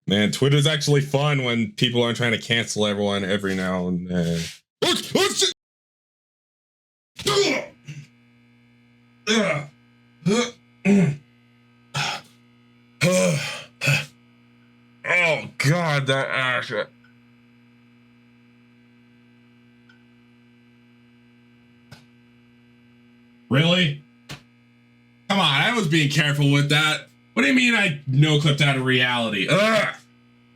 Man, Twitter's actually fun when people aren't trying to cancel everyone every now and then. Oh God, that ass. Really? Come on, I was being careful with that. What do you mean I no-clipped out of reality? Ugh.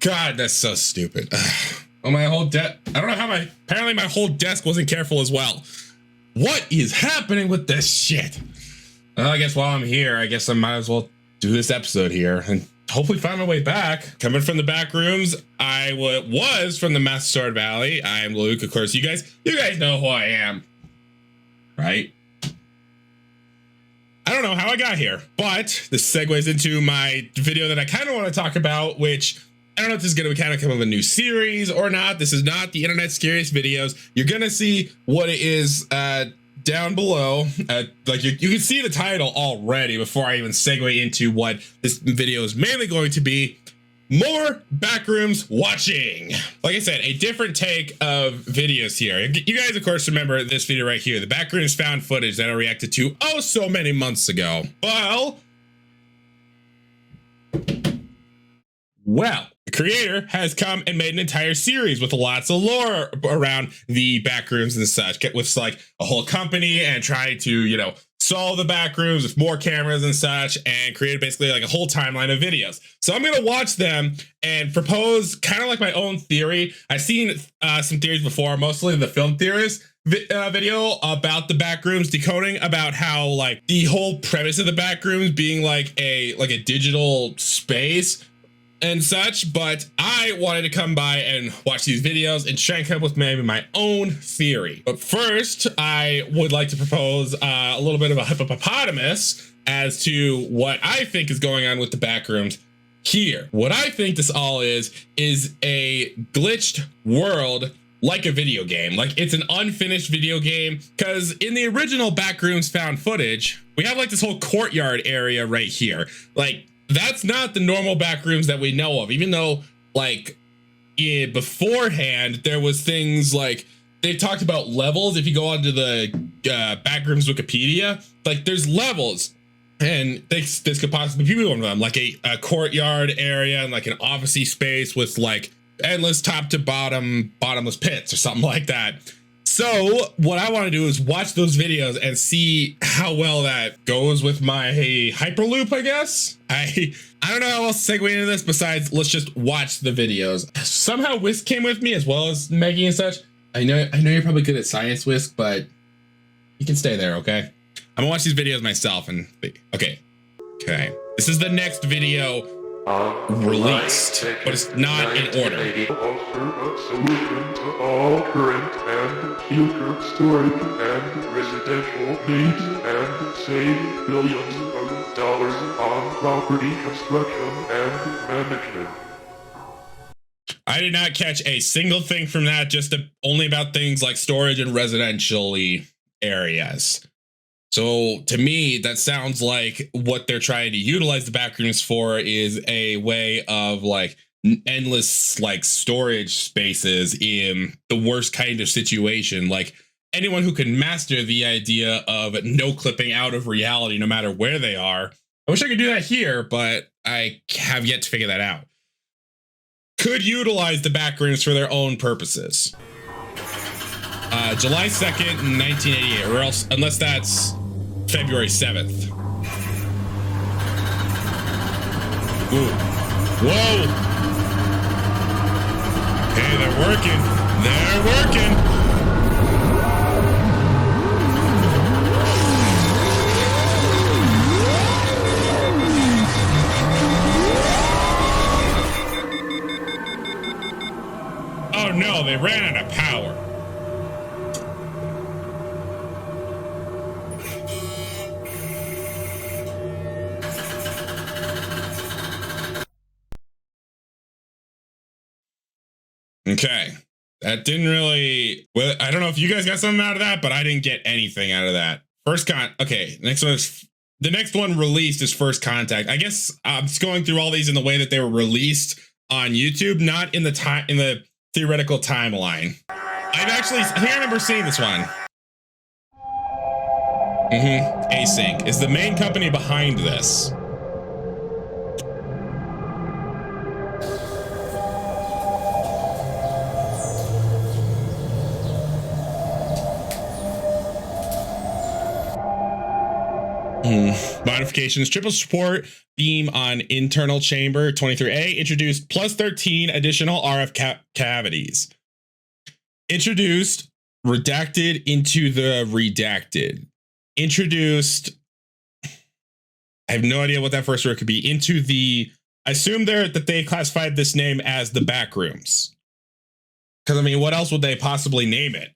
God, that's so stupid. Oh, my whole I don't know how apparently my whole desk wasn't careful as well. What is happening with this shit? Well, I guess while I'm here, I guess I might as well do this episode here and hopefully find my way back. Coming from the back rooms, I was from the Master Sword Valley. I'm Luke, of course. You guys know who I am, right? I don't know how I got here, but this segues into my video that I kind of want to talk about, which I don't know if this is going to be kind of a new series or not. This is not the internet's scariest videos. You're going to see what it is down below. Like you can see the title already before I even segue into what this video is mainly going to be. More Backrooms watching. Like I said, a different take of videos here. You guys, of course, remember this video right here, the Backrooms found footage that I reacted to oh so many months ago. Well, the creator has come and made an entire series with lots of lore around the Backrooms and such, with like a whole company and trying to, you know, solve the Backrooms with more cameras and such, and created basically like a whole timeline of videos. So I'm going to watch them and propose kind of like my own theory. I've seen some theories before, mostly the film theorist video about the Backrooms, decoding about how like the whole premise of the Backrooms being like a digital space and such, but I wanted to come by and watch these videos and try and come up with maybe my own theory. But first, I would like to propose a little bit of a hippopotamus as to what I think is going on with the Backrooms here. What I think this all is a glitched world, like a video game. Like it's an unfinished video game, because in the original Backrooms found footage, we have like this whole courtyard area right here. Like, that's not the normal Backrooms that we know of, even though like beforehand there was things like they talked about levels. If you go onto the Backrooms Wikipedia, like there's levels, and this could possibly be one of them, like a courtyard area and like an officey space with like endless top to bottomless pits or something like that. So what I want to do is watch those videos and see how well that goes with my hyperloop, I guess. I don't know how else to segue into this besides let's just watch the videos. Somehow Whisk came with me as well as Maggie and such. I know you're probably good at science, Whisk, but you can stay there, okay? I'm gonna watch these videos myself and okay. This is the next video released, but it's not in order. Offer a solution to all current and future storage and residential needs and save billions of dollars on property construction and management. I did not catch a single thing from that, just only about things like storage and residentially areas. So to me, that sounds like what they're trying to utilize the Backrooms for is a way of like endless like storage spaces in the worst kind of situation. Like anyone who can master the idea of no clipping out of reality, no matter where they are. I wish I could do that here, but I have yet to figure that out. Could utilize the Backrooms for their own purposes. July 2nd, 1988, or else, unless that's February 7th. Ooh. Whoa! Hey, they're working. They're working. Oh no, they ran out of power. Okay, that didn't really, well, I don't know if you guys got something out of that, but I didn't get anything out of that. Okay, next one is the next one released is First Contact. I guess I'm just going through all these in the way that they were released on YouTube, not in the theoretical timeline. I think I remember seeing this one. Async is the main company behind this. Modifications: triple support beam on internal chamber 23A introduced, plus 13 additional RF cavities. Introduced redacted into the redacted. Introduced, I have no idea what that first word could be, into the, I assume that they classified this name as the Backrooms. Because I mean, what else would they possibly name it?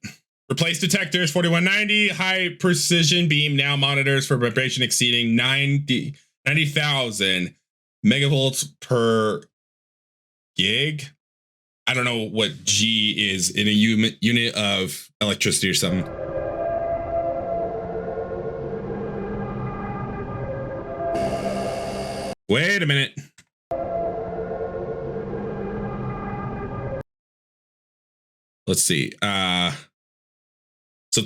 Replace detectors 4190, high precision beam now monitors for vibration exceeding 90,000 megavolts per gig. I don't know what G is in a unit of electricity or something. Wait a minute. Let's see. So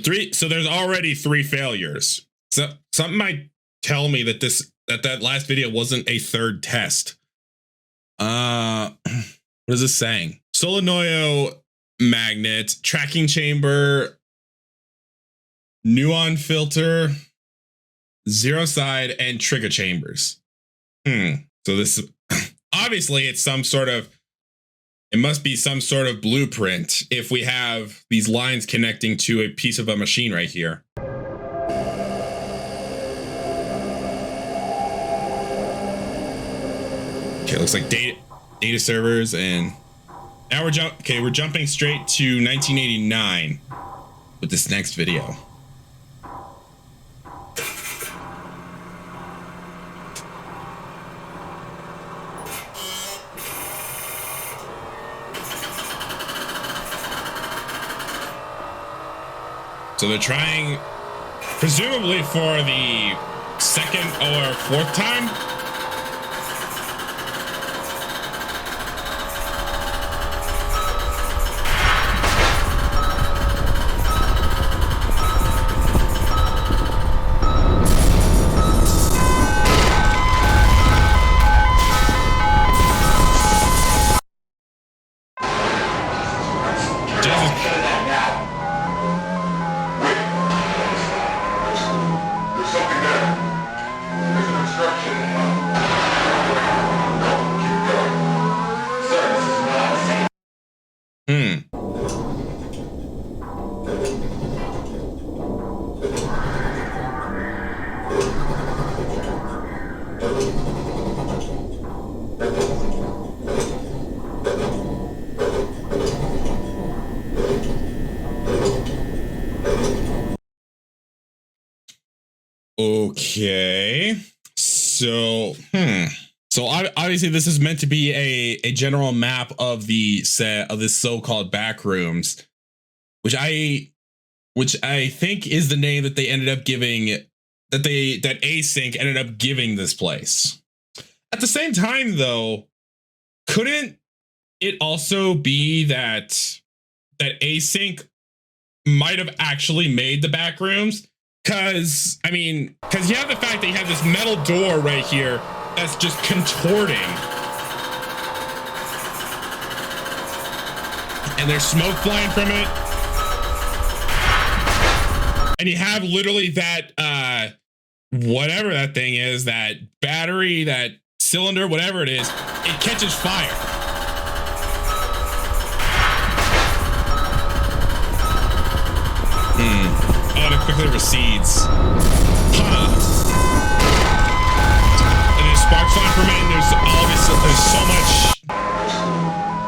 there's already 3 failures. So something might tell me that that last video wasn't a third test. What is this saying? Solenoid magnet, tracking chamber, muon filter, zero side, and trigger chambers. So this obviously it must be some sort of blueprint if we have these lines connecting to a piece of a machine right here. Okay, looks like data servers, and now we're jumping straight to 1989 with this next video. So they're trying, presumably for the second or fourth time. Okay, so obviously this is meant to be a general map of the set of this so-called Backrooms, which I think is the name that they ended up giving, that Async ended up giving this place. At the same time, though, couldn't it also be that Async might have actually made the Backrooms? Because you have the fact that you have this metal door right here that's just contorting. And there's smoke flying from it. And you have literally that, whatever that thing is, that battery, that cylinder, whatever it is, it catches fire. Oh, and it quickly recedes. Huh. And there's sparks flying from it, and there's so much.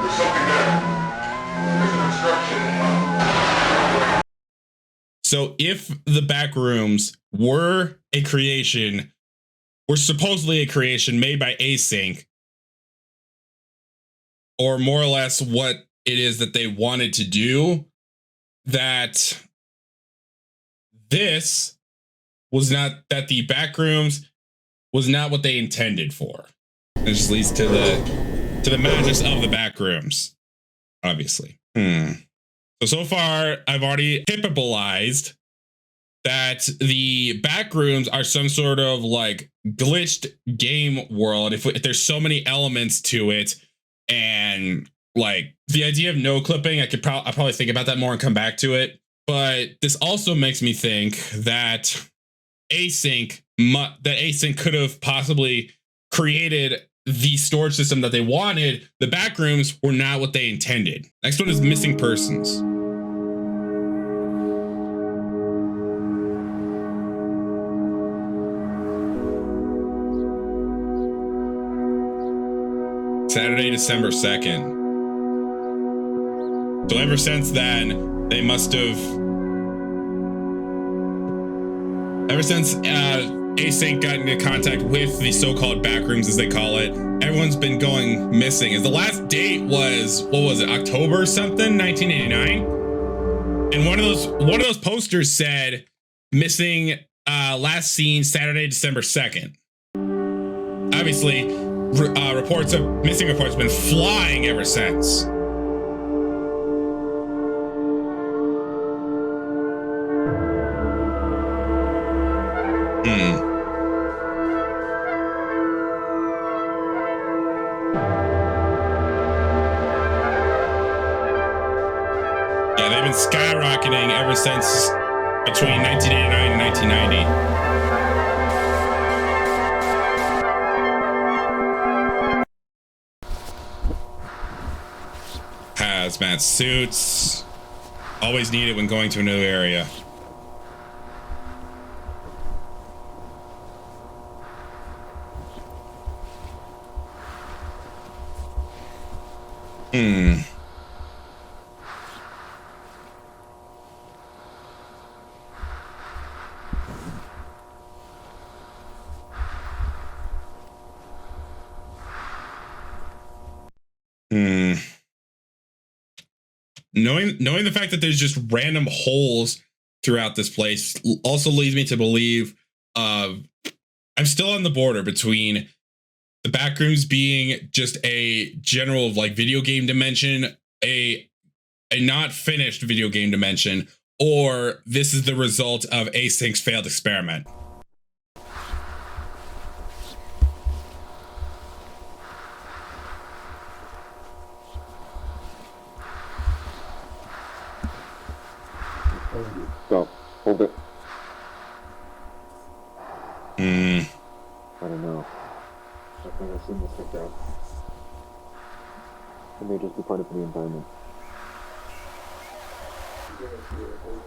There's something there. There's an obstruction. So if the Backrooms were supposedly a creation made by Async, or more or less what it is that they wanted to do, that this was not that the Backrooms was not what they intended for. It just leads to the madness of the Backrooms, obviously. So far, I've already typicalized that the Backrooms are some sort of like glitched game world. If there's so many elements to it, and like the idea of no clipping, I'll probably think about that more and come back to it. But this also makes me think that async could have possibly created the storage system that they wanted. The Backrooms were not what they intended. Next one is missing persons. Saturday, December 2nd. So ever since then, they must have. Ever since Async got into contact with the so-called Backrooms, as they call it, everyone's been going missing. As the last date was, what was it, October something, 1989? And one of those posters said missing, last seen Saturday, December 2nd. Obviously, missing reports have been flying ever since. Yeah, they've been skyrocketing ever since between 1989 and 1990. Hazmat suits, always needed when going to a new area. Knowing the fact that there's just random holes throughout this place also leads me to believe I'm still on the border between the Backrooms being just a general like video game dimension, a not finished video game dimension, or this is the result of Async's failed experiment. Stop. Hold it. I don't know. I think I've seen this before. It may just be part of the environment.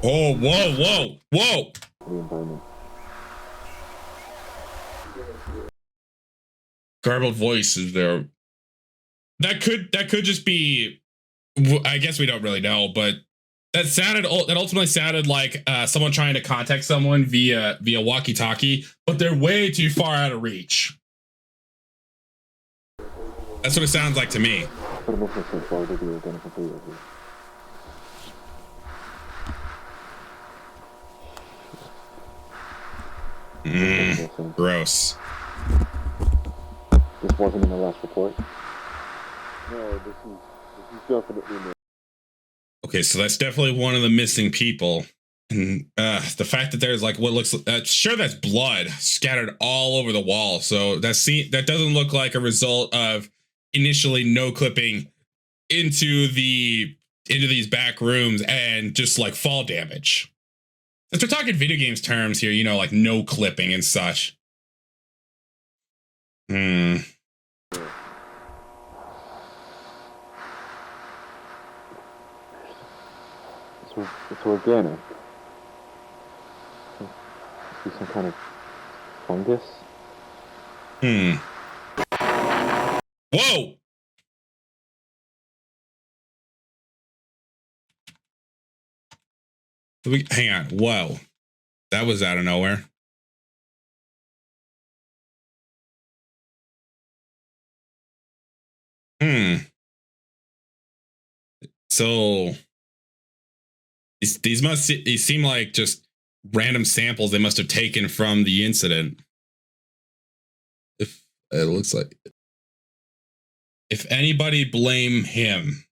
Oh, whoa! The environment. Garbled voices there. That could just be. I guess we don't really know, but that ultimately sounded like someone trying to contact someone via walkie-talkie, but they're way too far out of reach. That's what it sounds like to me. Gross. This wasn't in the last report. No, this is definitely not. Okay, so that's definitely one of the missing people. And the fact that there's like what looks sure that's blood scattered all over the wall. So that doesn't look like a result of initially no clipping into these back rooms and just like fall damage. Since we're talking video games terms here, you know, like no clipping and such. It's organic. It's some kind of fungus. Whoa! Hang on. Whoa. That was out of nowhere. So these seem like just random samples they must have taken from the incident. If it looks like, if anybody blame him.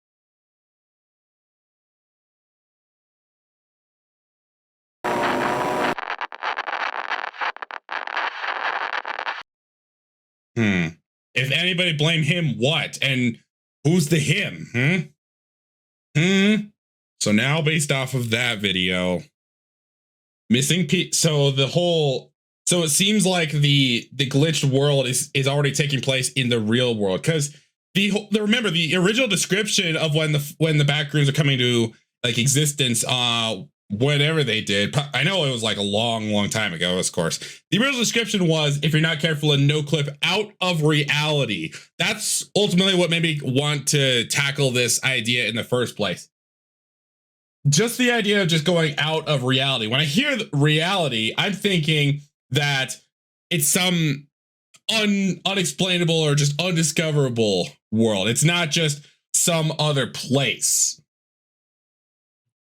If anybody blame him, what? And who's the him? So now, based off of that video, missing so it seems like the glitched world is already taking place in the real world, because remember the original description of when the Backrooms are coming to like existence, whatever they did, I know it was like a long time ago, of course. The original description was, if you're not careful, a no clip out of reality. That's ultimately what made me want to tackle this idea in the first place. Just the idea of just going out of reality. When I hear reality, I'm thinking that it's some unexplainable or just undiscoverable world. It's not just some other place.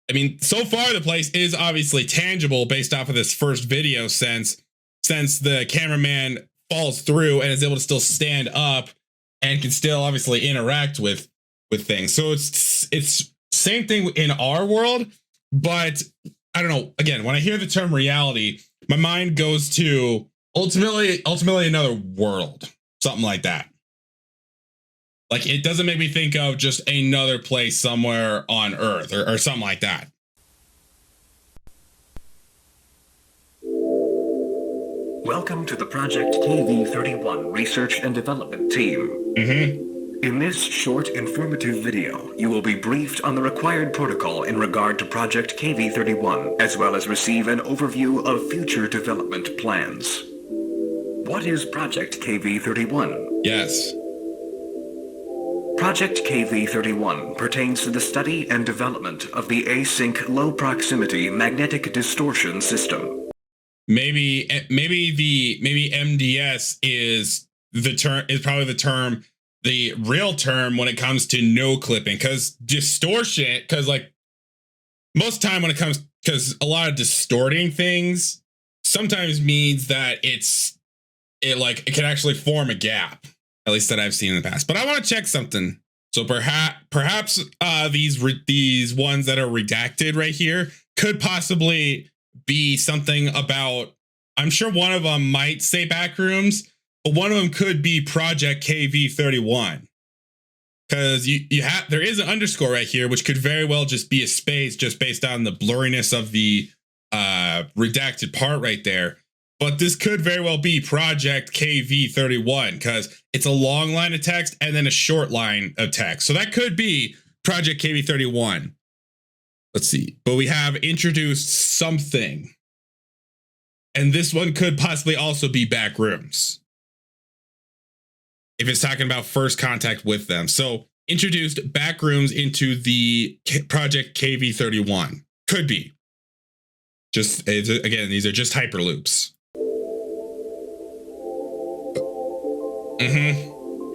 I mean, so far the place is obviously tangible based off of this first video, since the cameraman falls through and is able to still stand up and can still obviously interact with things. So it's same thing in our world, but I don't know. Again, when I hear the term reality, my mind goes to ultimately another world, something like that. Like, it doesn't make me think of just another place somewhere on Earth or something like that. Welcome to the Project KV-31 Research and Development Team. In this short, informative video, you will be briefed on the required protocol in regard to Project KV-31, as well as receive an overview of future development plans. What is Project KV-31? Yes. Project KV-31 pertains to the study and development of the async low-proximity magnetic distortion system. Maybe MDS is probably the real term when it comes to no clipping, because distortion, because like most time when it comes, because a lot of distorting things sometimes means that it can actually form a gap, at least that I've seen in the past. But I want to check something. So perhaps these ones that are redacted right here could possibly be something about, I'm sure one of them might say Backrooms, but one of them could be Project KV-31, because there is an underscore right here, which could very well just be a space, just based on the blurriness of the redacted part right there. But this could very well be Project KV-31, because it's a long line of text and then a short line of text. So that could be Project KV-31. Let's see. But we have introduced something. And this one could possibly also be Backrooms, if it's talking about first contact with them. So introduced Backrooms into the Project KV-31. Could be. Just, again, these are just hyperloops.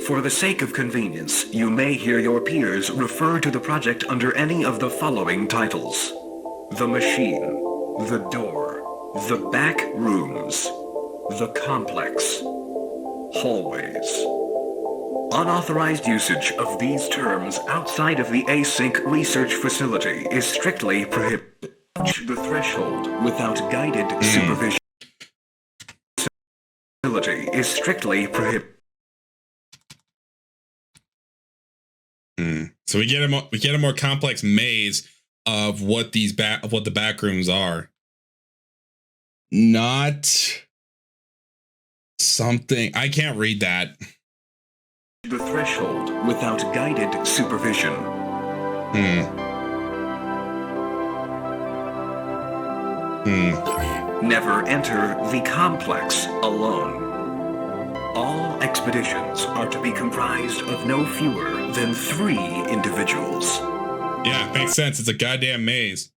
For the sake of convenience, you may hear your peers refer to the project under any of the following titles: The Machine, The Door, The Backrooms, The Complex, Hallways. Unauthorized usage of these terms outside of the async research facility is strictly prohibited. The threshold without guided supervision is strictly prohibited. So we get a more complex maze of what the Backrooms are. Not something, I can't read that. The threshold without guided supervision. Never enter the complex alone. All expeditions are to be comprised of no fewer than 3 individuals. Yeah, makes sense. It's a goddamn maze.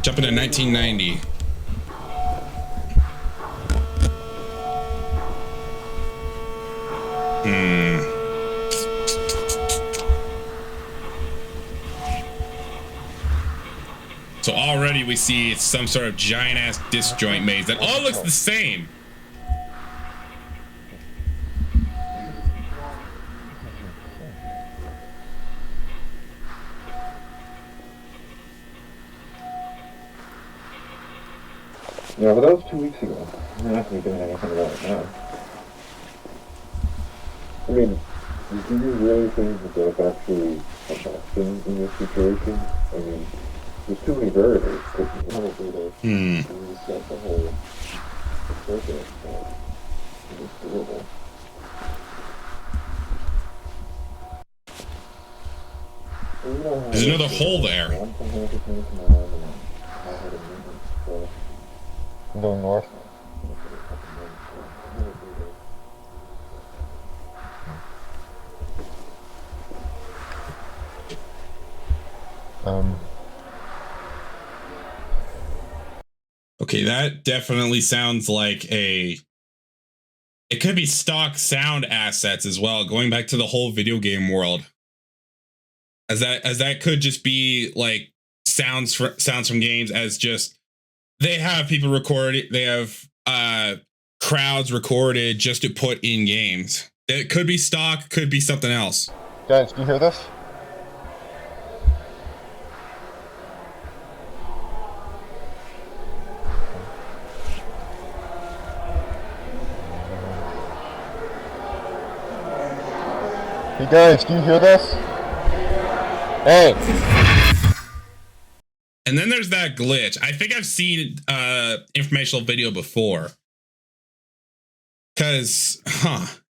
Jumping to 1990. So already lobby, we see some sort of giant ass disjoint maze that all looks the same. Yeah, but that was 2 weeks ago. I'm not going to do anything about it now. I mean, do you really think that that's actually a option in this situation? I mean, there's too many variables. Probably they reset the whole circuit, so it's doable. There's another hole there. I'm going north. Okay, that definitely sounds like it could be stock sound assets as well, going back to the whole video game world. As that could just be like sounds from games, as just they have people recorded, they have crowds recorded just to put in games. It could be stock, could be something else. Guys, do you hear this? Hey guys, do you hear this? Hey! And then there's that glitch. I think I've seen informational video before. Cause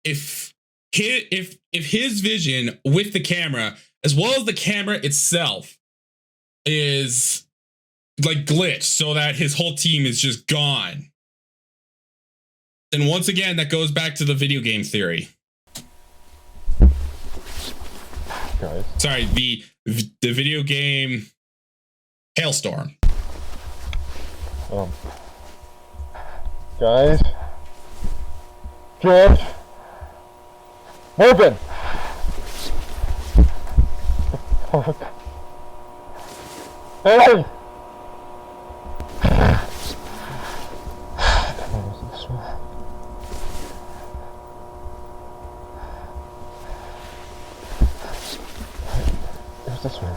if his vision with the camera, as well as the camera itself, is like glitched so that his whole team is just gone, then once again that goes back to the video game theory. Guys. Sorry, the video game Hailstorm. Guys. George. Moving. Hey. This way.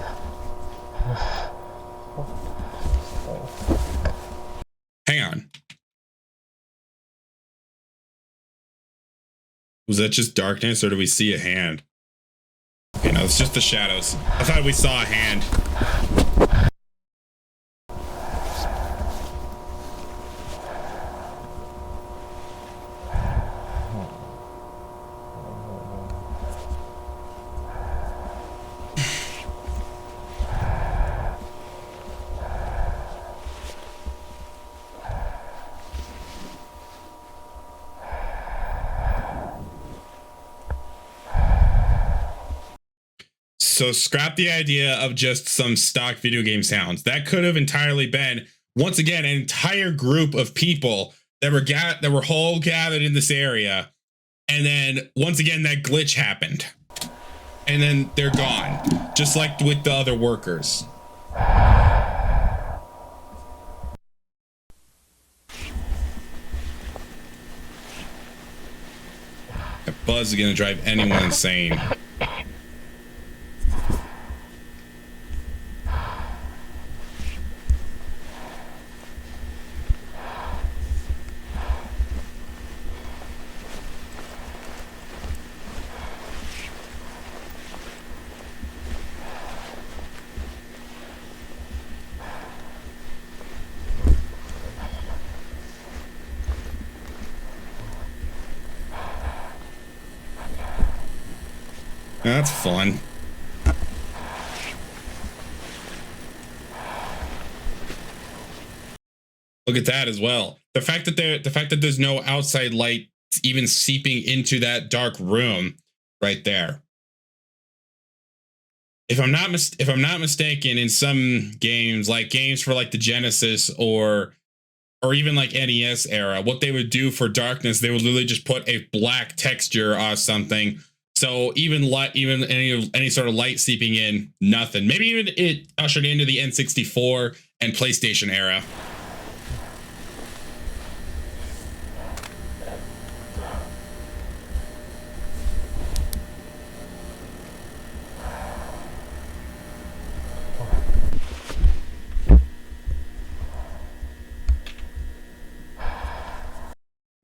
Hang on. Was that just darkness, or do we see a hand? Okay, no, it's just the shadows. I thought we saw a hand. So scrap the idea of just some stock video game sounds. That could have entirely been, once again, an entire group of people that were all gathered in this area, and then once again that glitch happened, and then they're gone, just like with the other workers. That buzz is gonna drive anyone insane. That's fun. Look at that as well. The fact that there's no outside light even seeping into that dark room right there. If I'm not mistaken, in some games, like games for like the Genesis or even like NES era, what they would do for darkness, they would literally just put a black texture on something. So even any sort of light seeping in, nothing. Maybe even it ushered into the N64 and PlayStation era.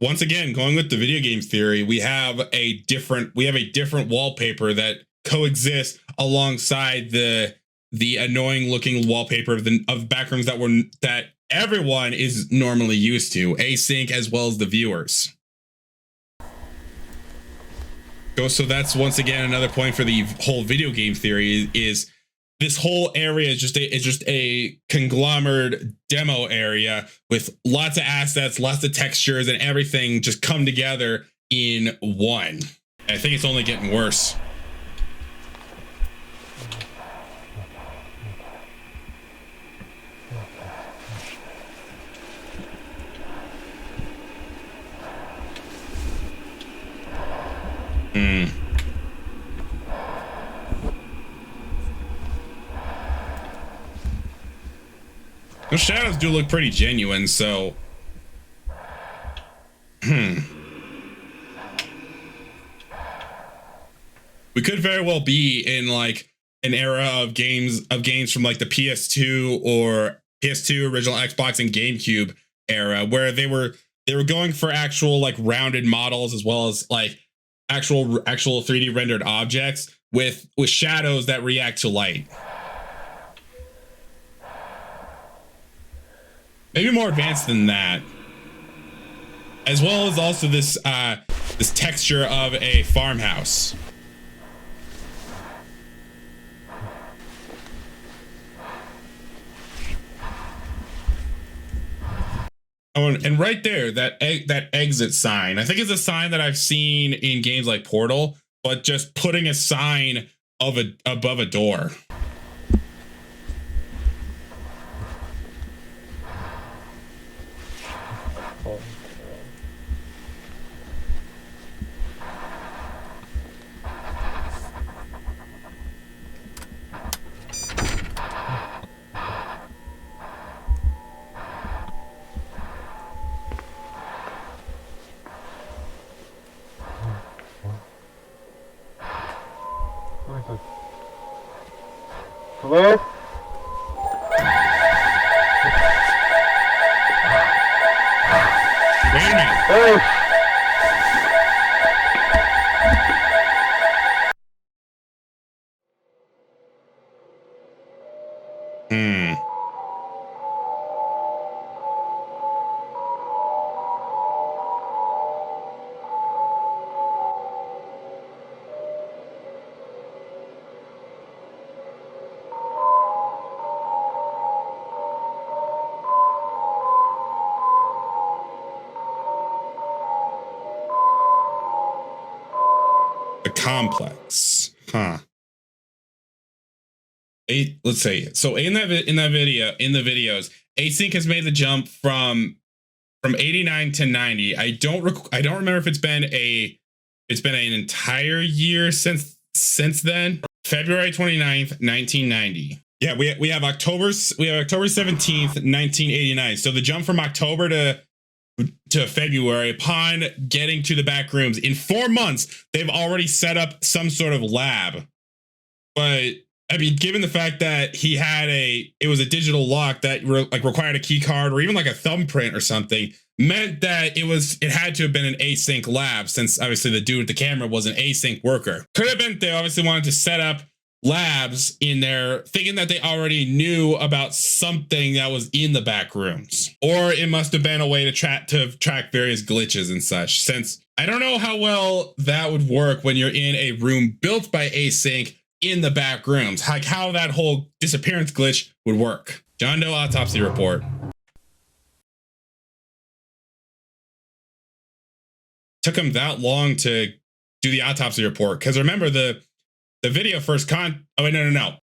Once again, going with the video game theory, we have a different wallpaper that coexists alongside the annoying looking wallpaper of Backrooms that everyone is normally used to, async as well as the viewers. So that's once again another point for the whole video game theory is this whole area is just a conglomerate demo area with lots of assets, lots of textures, and everything just come together in one. I think it's only getting worse. The shadows do look pretty genuine, so we could very well be in like an era of games from like the PS2 or PS2, original Xbox, and GameCube era, where they were going for actual like rounded models as well as like actual 3D rendered objects with shadows that react to light. Maybe more advanced than that, as well as also this texture of a farmhouse. Oh, and right there, that exit sign, I think it's a sign that I've seen in games like Portal, but just putting a sign above a door. Hello? Wait a minute. Hey! Complex, huh? Let's say so in the videos, async has made the jump from 89 to 90. I don't remember if it's been an entire year since then. February 29th, 1990. Yeah, we have October 17th, 1989. So the jump from October to February, upon getting to the back rooms, in 4 months, they've already set up some sort of lab. But I mean, given the fact that it was a digital lock that required a key card or even like a thumbprint or something, meant that it had to have been an async lab, since obviously the dude with the camera was an async worker. Could have been they obviously wanted to set up labs in there, thinking that they already knew about something that was in the back rooms, or it must have been a way to track various glitches and such, since I don't know how well that would work when you're in a room built by async in the back rooms, like how that whole disappearance glitch would work. John Doe autopsy report. Took him that long to do the autopsy report, because remember the video first no.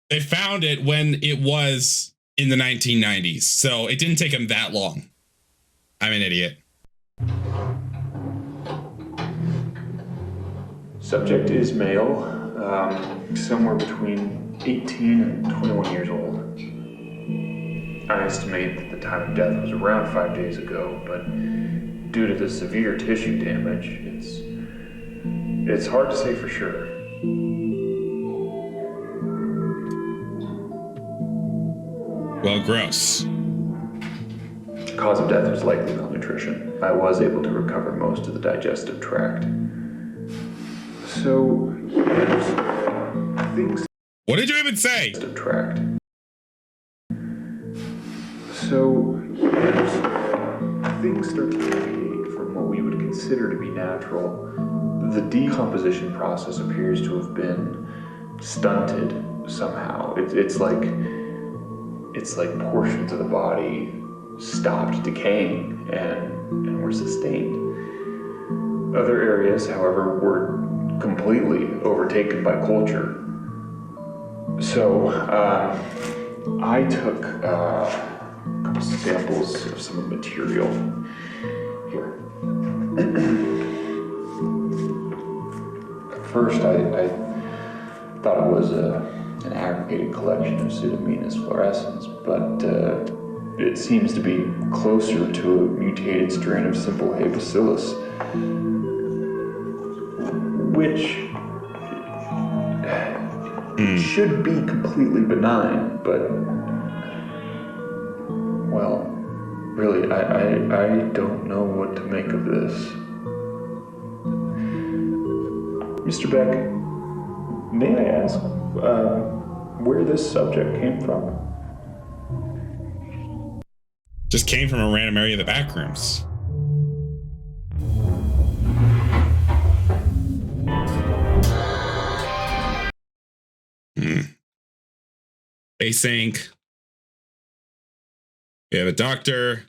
They found it when it was in the 1990s, so it didn't take him that long. I'm an idiot. Subject is male, somewhere between 18 and 21 years old. I estimate that the time of death was around 5 days ago, but due to the severe tissue damage, it's hard to say for sure. Well, gross. Cause of death was likely malnutrition. I was able to recover most of the digestive tract. So, things. What did you even say? Tract. So, things start to deviate from what we would consider to be natural. The decomposition process appears to have been stunted somehow. It's like portions of the body stopped decaying and were sustained. Other areas, however, were completely overtaken by culture. So, I took a couple samples of some of the material here. At first, I thought it was an aggregated collection of Pseudomonas fluorescens, but it seems to be closer to a mutated strain of simple hay bacillus, which should be completely benign, but, well, really, I don't know what to make of this. Mr. Beck, may I ask where this subject came from? Just came from a random area of the Backrooms. Async. We have a doctor.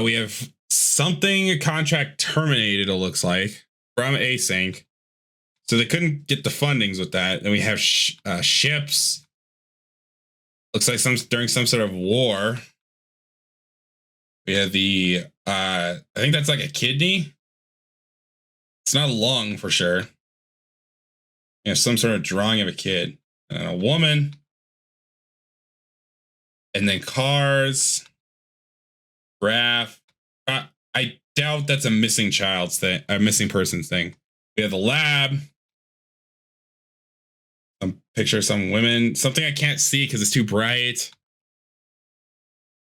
We have something, a contract terminated, it looks like, from Async. So they couldn't get the fundings with that. And we have ships. Looks like during some sort of war. We have the, I think that's like a kidney. It's not a lung for sure. You know, some sort of drawing of a kid. And a woman. And then cars. Graph. I doubt that's a missing child's thing, a missing person's thing. We have the lab. Some picture of some women. Something I can't see because it's too bright.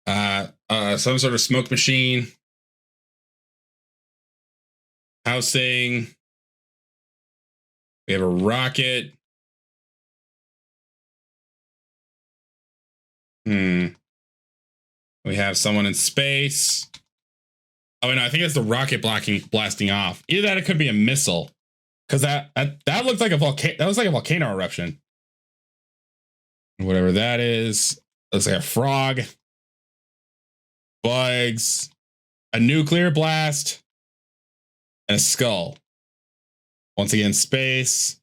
Some sort of smoke machine. Housing. We have a rocket. We have someone in space. Oh no, I think it's the rocket blasting off. Either that, or it could be a missile, because that looks like a volcano. That looks like a volcano eruption. Whatever that is, looks like a frog. Bugs, a nuclear blast, and a skull. Once again, space.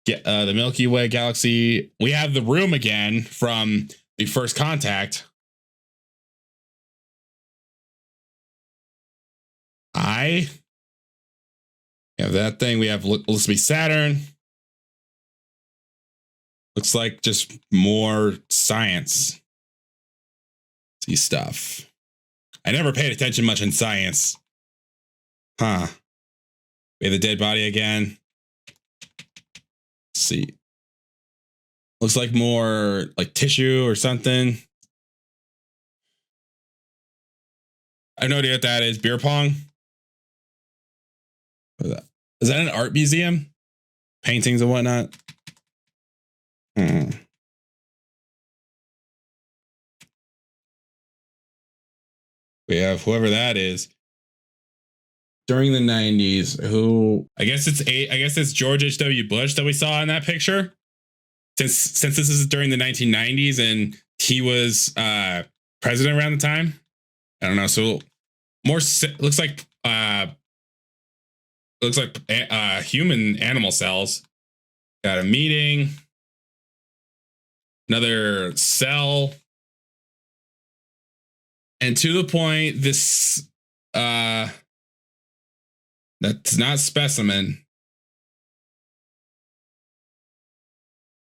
Get the Milky Way galaxy. We have the room again from the First Contact. I have that thing. We have looks to be Saturn. Looks like just more science stuff. I never paid attention much in science. Huh. We have the dead body again. Let's see. Looks like more like tissue or something. I have no idea what that is. Beer pong? Is that an art museum? Paintings and whatnot? We have whoever that is during the 90s, who I guess it's George H.W. Bush that we saw in that picture. Since this is during the 1990s and he was president around the time. I don't know. So more looks like human animal cells. Got a meeting. Another cell. And to the point, this that's not specimen.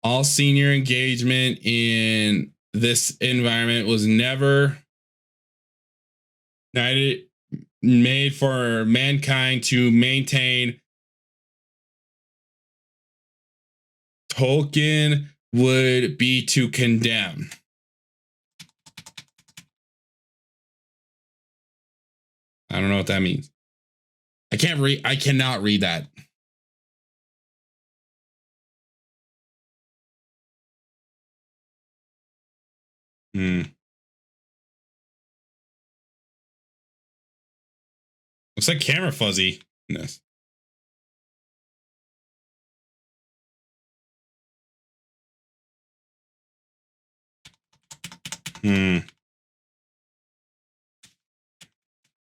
All senior engagement in this environment was never made for mankind to maintain. Tolkien would be to condemn. I don't know what that means. I cannot read that. Looks like camera fuzziness.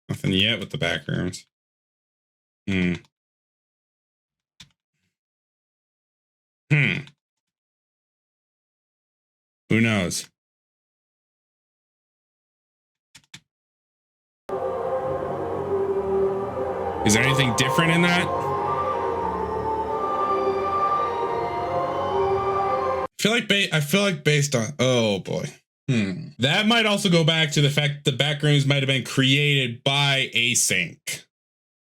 Nothing yet with the backrooms. Who knows? Is there anything different in that? I feel like based on, oh boy. That might also go back to the fact that the backrooms might have been created by Async,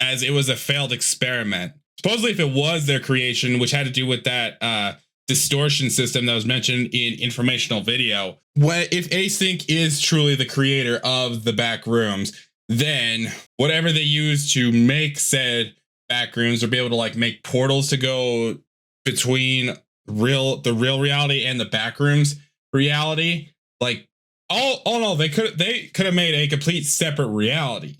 as it was a failed experiment. Supposedly, if it was their creation, which had to do with that distortion system that was mentioned in informational video, if Async is truly the creator of the backrooms, then whatever they use to make said backrooms, or be able to like make portals to go between the real reality and the backrooms reality, like all in all, they could have made a complete separate reality,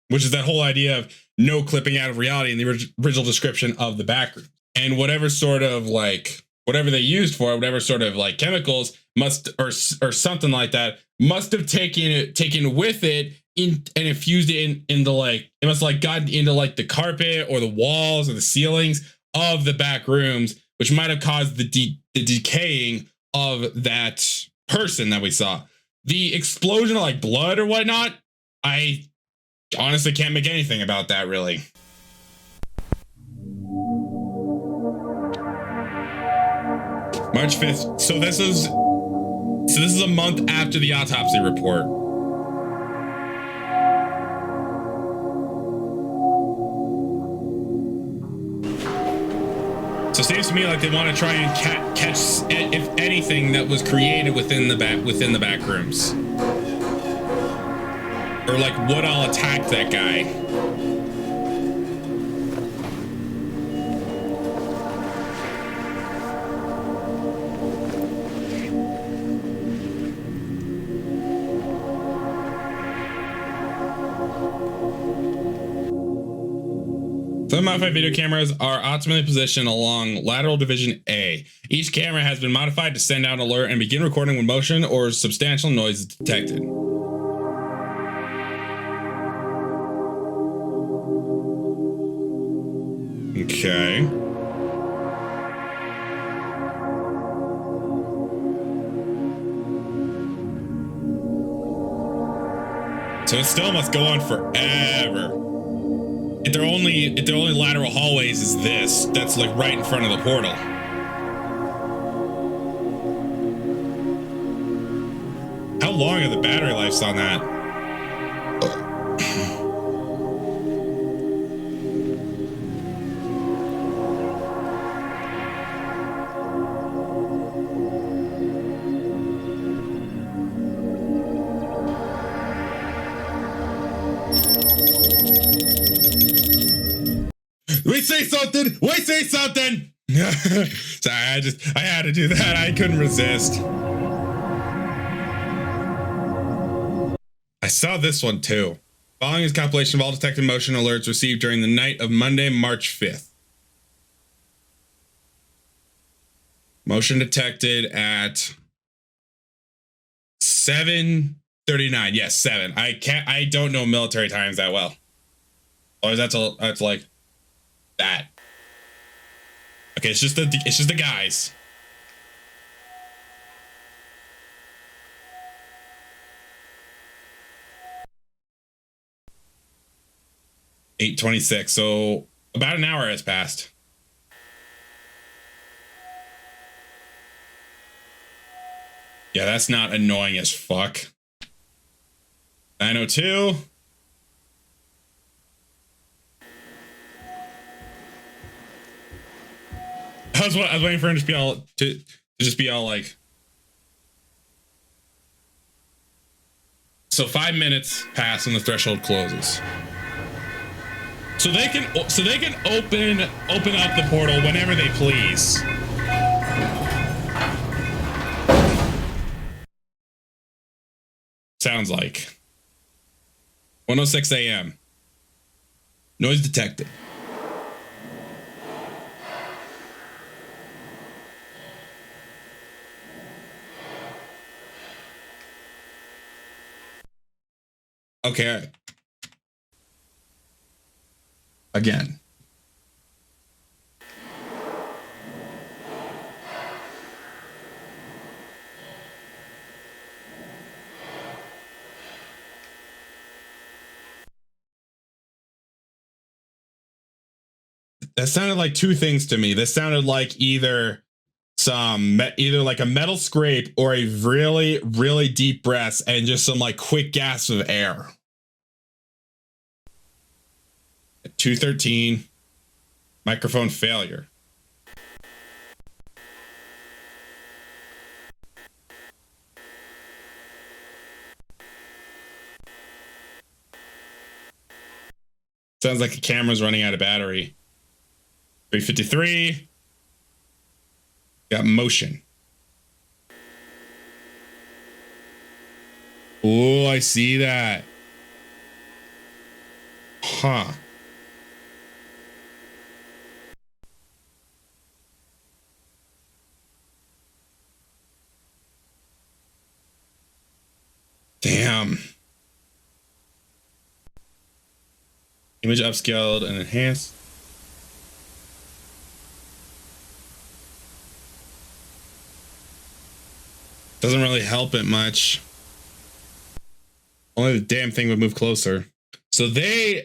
which is that whole idea of no clipping out of reality in the original description of the backroom. And whatever sort of like whatever they used for it, whatever sort of like chemicals must or something like that must have taken with it and infused it into like, it must have like gotten into like the carpet or the walls or the ceilings of the back rooms, which might have caused the decaying of that person that we saw. The explosion of like blood or whatnot, I honestly can't make anything about that really. March 5th. So this is a month after the autopsy report. So it seems to me like they want to try and catch, if anything, that was created within the back rooms, or like what all attacked that guy. Some modified video cameras are optimally positioned along lateral division A. Each camera has been modified to send out an alert and begin recording when motion or substantial noise is detected. Okay. So it still must go on forever. If they're only lateral hallways is this, that's like right in front of the portal. How long are the battery lives on that? We say something. Sorry, I had to do that. I couldn't resist. I saw this one too. Following is compilation of all detected motion alerts received during the night of Monday, March 5th. Motion detected at 7:39. Yes, 7. I don't know military times that well. Or that's like that. Okay, it's just the guys. (8:26). So about an hour has passed. Yeah, that's not annoying as fuck. 902. I was waiting for him to be all to just be all like. So 5 minutes pass and the threshold closes. So they can open up the portal whenever they please. Sounds like 1:06 a.m. Noise detected. Okay. Again. That sounded like two things to me. This sounded like either like a metal scrape or a really, really deep breath and just some like quick gasps of air. At 2:13, microphone failure. Sounds like the camera's running out of battery. 3:53. Got motion. Oh, I see that. Huh. Damn. Image upscaled and enhanced. Doesn't really help it much. Only the damn thing would move closer. So they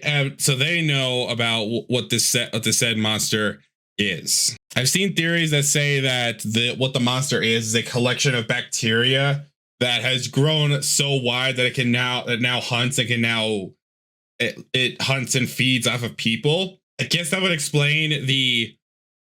know about what this said monster is. I've seen theories that say that what the monster is a collection of bacteria that has grown so wide that it now hunts and can now it hunts and feeds off of people. I guess that would explain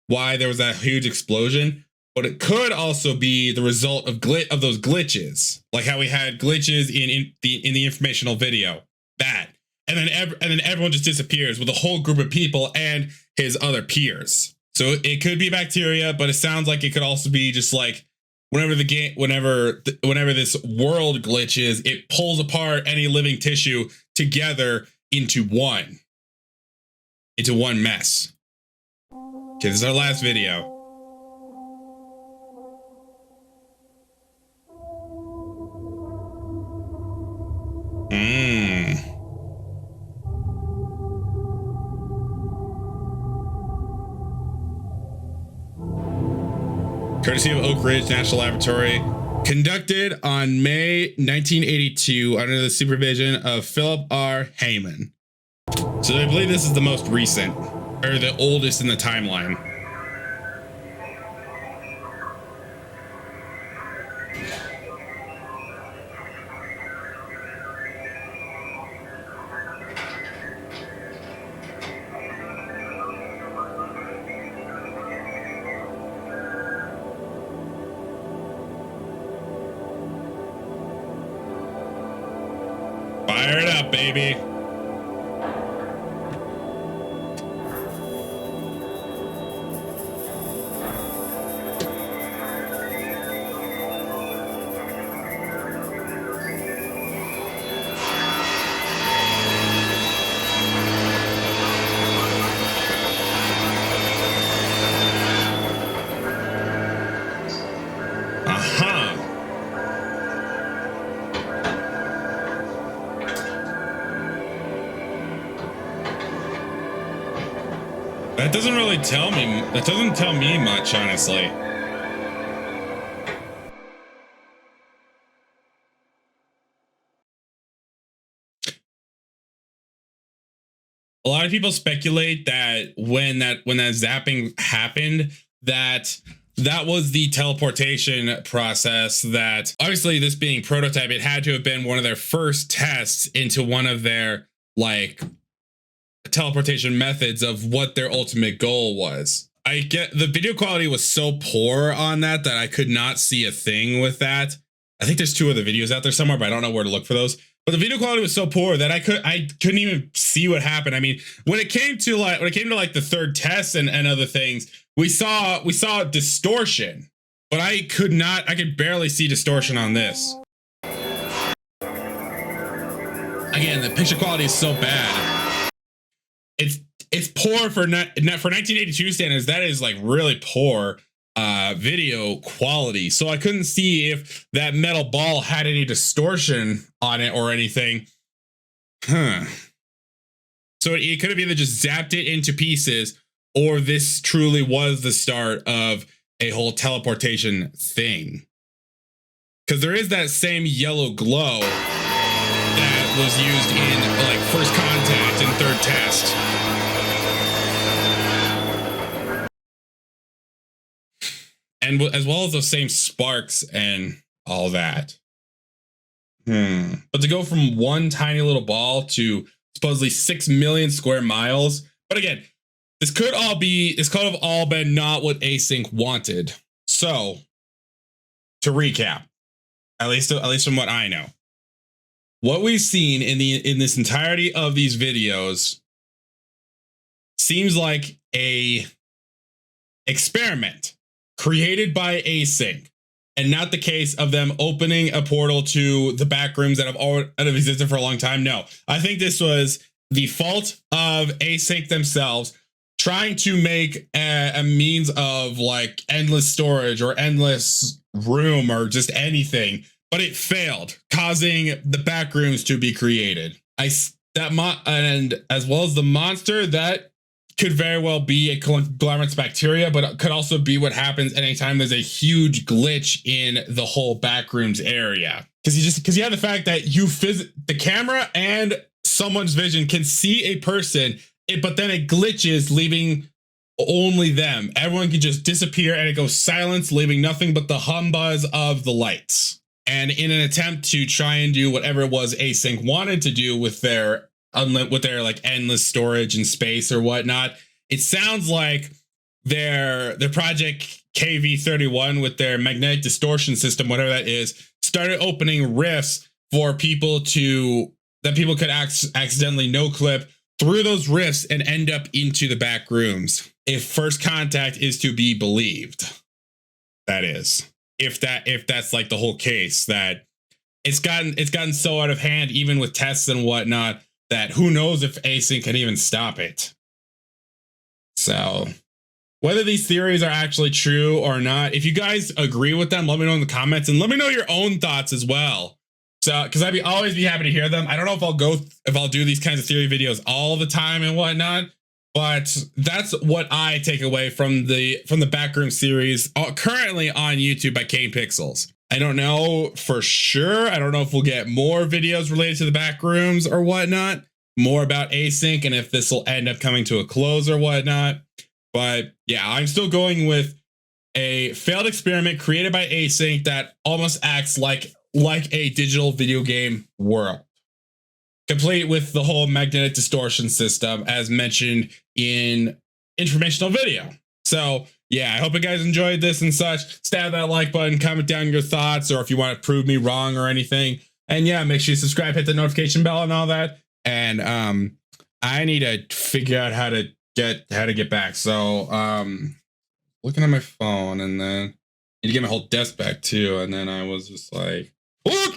why there was that huge explosion. But it could also be the result of those glitches, like how we had glitches in the informational video. That, and then everyone just disappears with a whole group of people and his other peers. So it could be bacteria, but it sounds like it could also be just like whenever this world glitches, it pulls apart any living tissue together into one mess. Okay, this is our last video. Courtesy of Oak Ridge National Laboratory, conducted on May 1982 under the supervision of Philip R. Heyman. So I believe this is the most recent, or the oldest in the timeline. Fire it up, baby. That doesn't really tell me. That doesn't tell me much, honestly. A lot of people speculate that when that zapping happened, that that was the teleportation process that, obviously this being prototype, it had to have been one of their first tests into one of their like teleportation methods of what their ultimate goal was. I get the video quality was so poor on that I could not see a thing with that. I think there's 2 other videos out there somewhere, but I don't know where to look for those. But the video quality was so poor that I couldn't even see what happened. I mean, when it came to like the third test and other things, we saw distortion, but I could barely see distortion on this. Again, the picture quality is so bad. It's poor for 1982 standards. That is like really poor video quality. So I couldn't see if that metal ball had any distortion on it or anything. So it could have either just zapped it into pieces, or this truly was the start of a whole teleportation thing. Because there is that same yellow glow that was used in like First Contact and Third Test. And as well as those same sparks and all that. But to go from one tiny little ball to supposedly 6 million square miles. But again, this could have all been not what Async wanted. So, to recap, at least from what I know, what we've seen in this entirety of these videos seems like a experiment created by Async, and not the case of them opening a portal to the Backrooms that have existed for a long time. No, I think this was the fault of Async themselves trying to make a means of like endless storage or endless room or just anything, but it failed, causing the Backrooms to be created. And as well as the monster that could very well be a conglomerate's bacteria, but it could also be what happens anytime there's a huge glitch in the whole Backrooms area. Because you have the fact that the camera and someone's vision can see a person, but then it glitches, leaving only them. Everyone can just disappear and it goes silence, leaving nothing but the hum buzz of the lights. And in an attempt to try and do whatever it was Async wanted to do with their like endless storage and space or whatnot, it sounds like their project KV31 with their magnetic distortion system, whatever that is, started opening rifts for people could accidentally no clip through those rifts and end up into the Backrooms. If First Contact is to be believed, that is, if that's like the whole case, that it's gotten so out of hand, even with tests and whatnot, that who knows if Async can even stop it. So whether these theories are actually true or not, if you guys agree with them, let me know in the comments, and let me know your own thoughts as well. So, because I'd always be happy to hear them. I don't know if I'll do these kinds of theory videos all the time and whatnot, but that's what I take away from the Backroom series currently on YouTube by Kane Pixels. I don't know for sure. I don't know if we'll get more videos related to the Backrooms or whatnot, more about Async, and if this will end up coming to a close or whatnot. But yeah, I'm still going with a failed experiment created by Async that almost acts like a digital video game world, complete with the whole magnetic distortion system as mentioned in informational video. So yeah, I hope you guys enjoyed this and such. Stab that like button, comment down your thoughts, or if you want to prove me wrong or anything. And yeah, make sure you subscribe, hit the notification bell and all that. And I need to figure out how to get back. So looking at my phone, and then I need to get my whole desk back too. And then I was just like, oh!